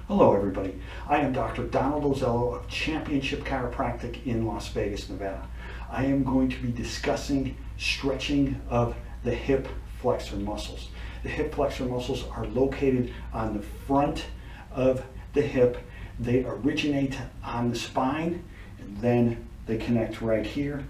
Hello everybody, I am Dr. Donald Ozello of Championship Chiropractic in Las Vegas, Nevada. I am going to be discussing stretching of the hip flexor muscles. The hip flexor muscles are located on the front of the hip. They originate on the spine, and then they connect right here,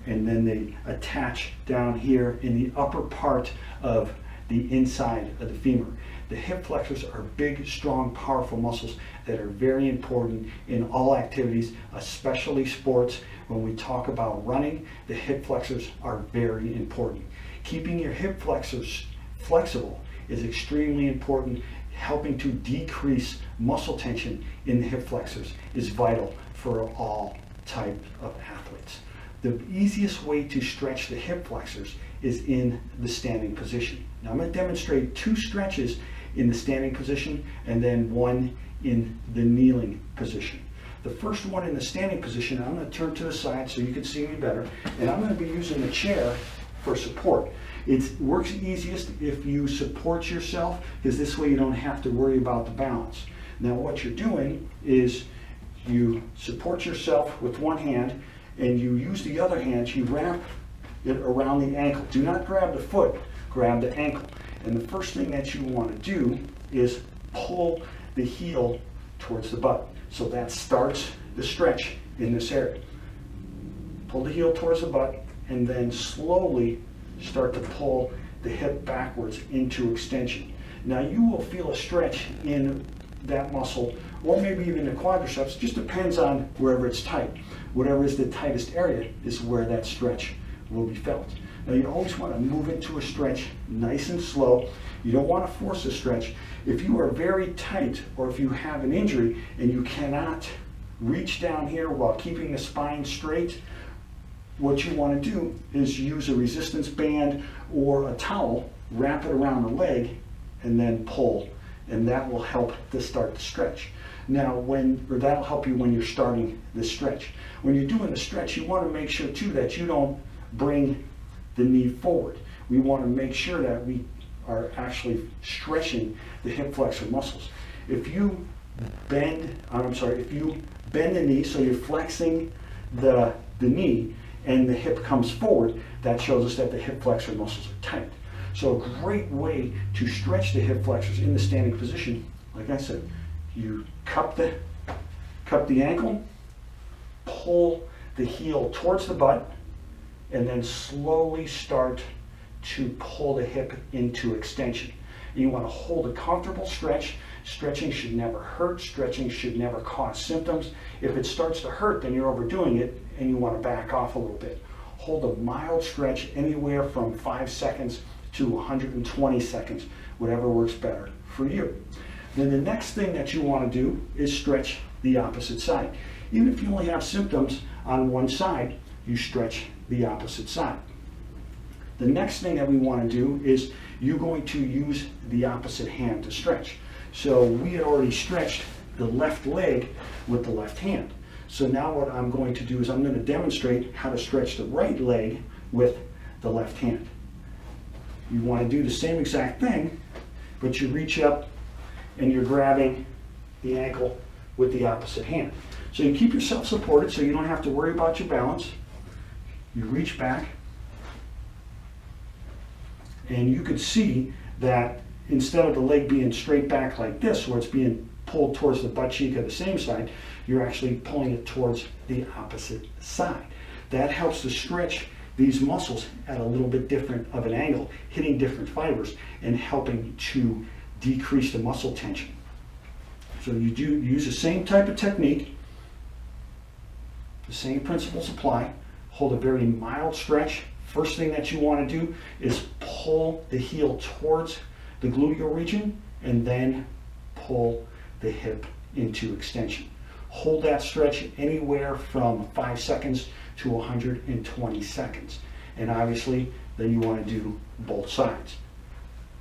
and then they attach down here in the upper part of the inside of the femur. The hip flexors are big, strong, powerful muscles that are very important in all activities, especially sports. When we talk about running, the hip flexors are very important. Keeping your hip flexors flexible is extremely important. Helping to decrease muscle tension in the hip flexors is vital for all types of athletes. The easiest way to stretch the hip flexors is in the standing position. Now I'm going to demonstrate two stretches in the standing position and then one in the kneeling position. The first one in the standing position, I'm going to turn to the side so you can see me better, and I'm going to be using the chair for support. It works easiest if you support yourself, because this way you don't have to worry about the balance. Now what you're doing is you support yourself with one hand and you use the other hand, you wrap it around the ankle. Do not grab the foot, grab the ankle. And the first thing that you want to do is pull the heel towards the butt. So that starts the stretch in this area. Pull the heel towards the butt and then slowly start to pull the hip backwards into extension. Now you will feel a stretch in that muscle, or maybe even the quadriceps, just depends on wherever it's tight. Whatever is the tightest area is where that stretch will be felt. Now you always want to move into a stretch nice and slow. You don't want to force a stretch. If you are very tight or if you have an injury and you cannot reach down here while keeping the spine straight, what you want to do is use a resistance band or a towel, wrap it around the leg, and then pull. And that will help to start the stretch. Now that'll help you when you're starting the stretch. When you're doing the stretch, you want to make sure too that you don't bring the knee forward. We want to make sure that we are actually stretching the hip flexor muscles. If you bend the knee, so you're flexing the knee and the hip comes forward, that shows us that the hip flexor muscles are tight. So a great way to stretch the hip flexors in the standing position, like I said, you cup the ankle, pull the heel towards the butt, and then slowly start to pull the hip into extension. You want to hold a comfortable stretch. Stretching should never hurt. Stretching should never cause symptoms. If it starts to hurt, then you're overdoing it and you want to back off a little bit. Hold a mild stretch anywhere from 5 seconds to 120 seconds, whatever works better for you. Then the next thing that you want to do is stretch the opposite side. Even if you only have symptoms on one side, you stretch the opposite side. The next thing that we want to do is you're going to use the opposite hand to stretch. So we had already stretched the left leg with the left hand. So now what I'm going to do is I'm going to demonstrate how to stretch the right leg with the left hand. You want to do the same exact thing, but you reach up and you're grabbing the ankle with the opposite hand. So you keep yourself supported so you don't have to worry about your balance. You reach back, and you could see that instead of the leg being straight back like this, where it's being pulled towards the butt cheek of the same side, you're actually pulling it towards the opposite side. That helps to stretch these muscles at a little bit different of an angle, hitting different fibers and helping to decrease the muscle tension. So you use the same type of technique, the same principles apply. Hold a very mild stretch. First thing that you want to do is pull the heel towards the gluteal region and then pull the hip into extension. Hold that stretch anywhere from 5 seconds to 120 seconds. And obviously, then you want to do both sides.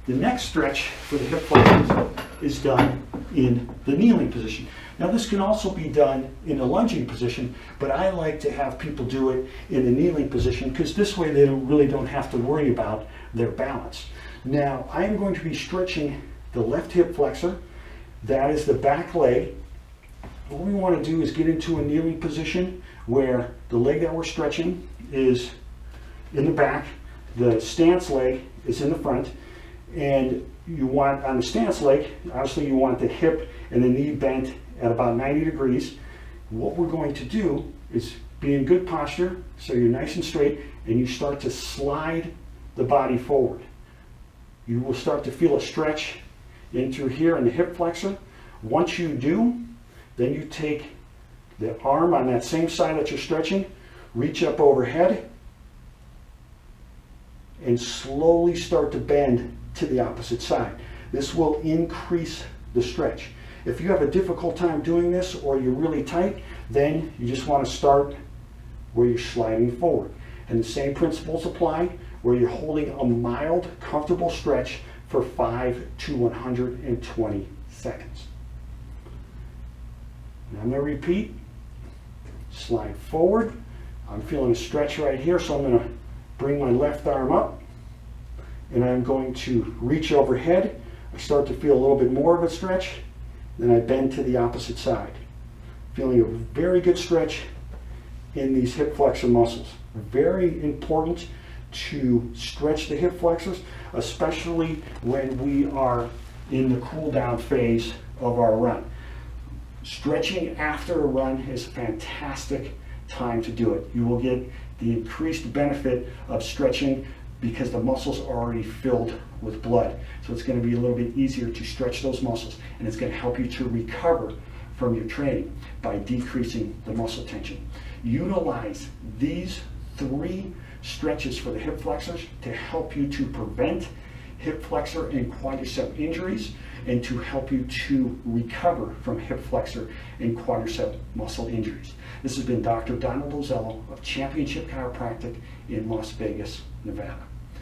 The next stretch for the hip flexors is done in the kneeling position. Now this can also be done in a lunging position, but I like to have people do it in the kneeling position because this way they really don't have to worry about their balance. Now I am going to be stretching the left hip flexor That is the back leg. What we want to do is get into a kneeling position where the leg that we're stretching is in the back, the stance leg is in the front, and you want, on the stance leg, obviously you want the hip and the knee bent at about 90 degrees. What we're going to do is be in good posture, so you're nice and straight, and you start to slide the body forward. You will start to feel a stretch in through here in the hip flexor. Once you do, then you take the arm on that same side that you're stretching, reach up overhead, and slowly start to bend to the opposite side. This will increase the stretch. If you have a difficult time doing this or you're really tight, then you just want to start where you're sliding forward. And the same principles apply where you're holding a mild, comfortable stretch for 5 to 120 seconds. And I'm going to repeat. Slide forward. I'm feeling a stretch right here, so I'm going to bring my left arm up, and I'm going to reach overhead. I start to feel a little bit more of a stretch, then I bend to the opposite side. Feeling a very good stretch in these hip flexor muscles. Very important to stretch the hip flexors, especially when we are in the cool down phase of our run. Stretching after a run is a fantastic time to do it. You will get the increased benefit of stretching because the muscles are already filled with blood. So it's going to be a little bit easier to stretch those muscles, and it's going to help you to recover from your training by decreasing the muscle tension. Utilize these 3 stretches for the hip flexors to help you to prevent hip flexor and quadricep injuries, and to help you to recover from hip flexor and quadricep muscle injuries. This has been Dr. Donald Lozello of Championship Chiropractic in Las Vegas, Nevada.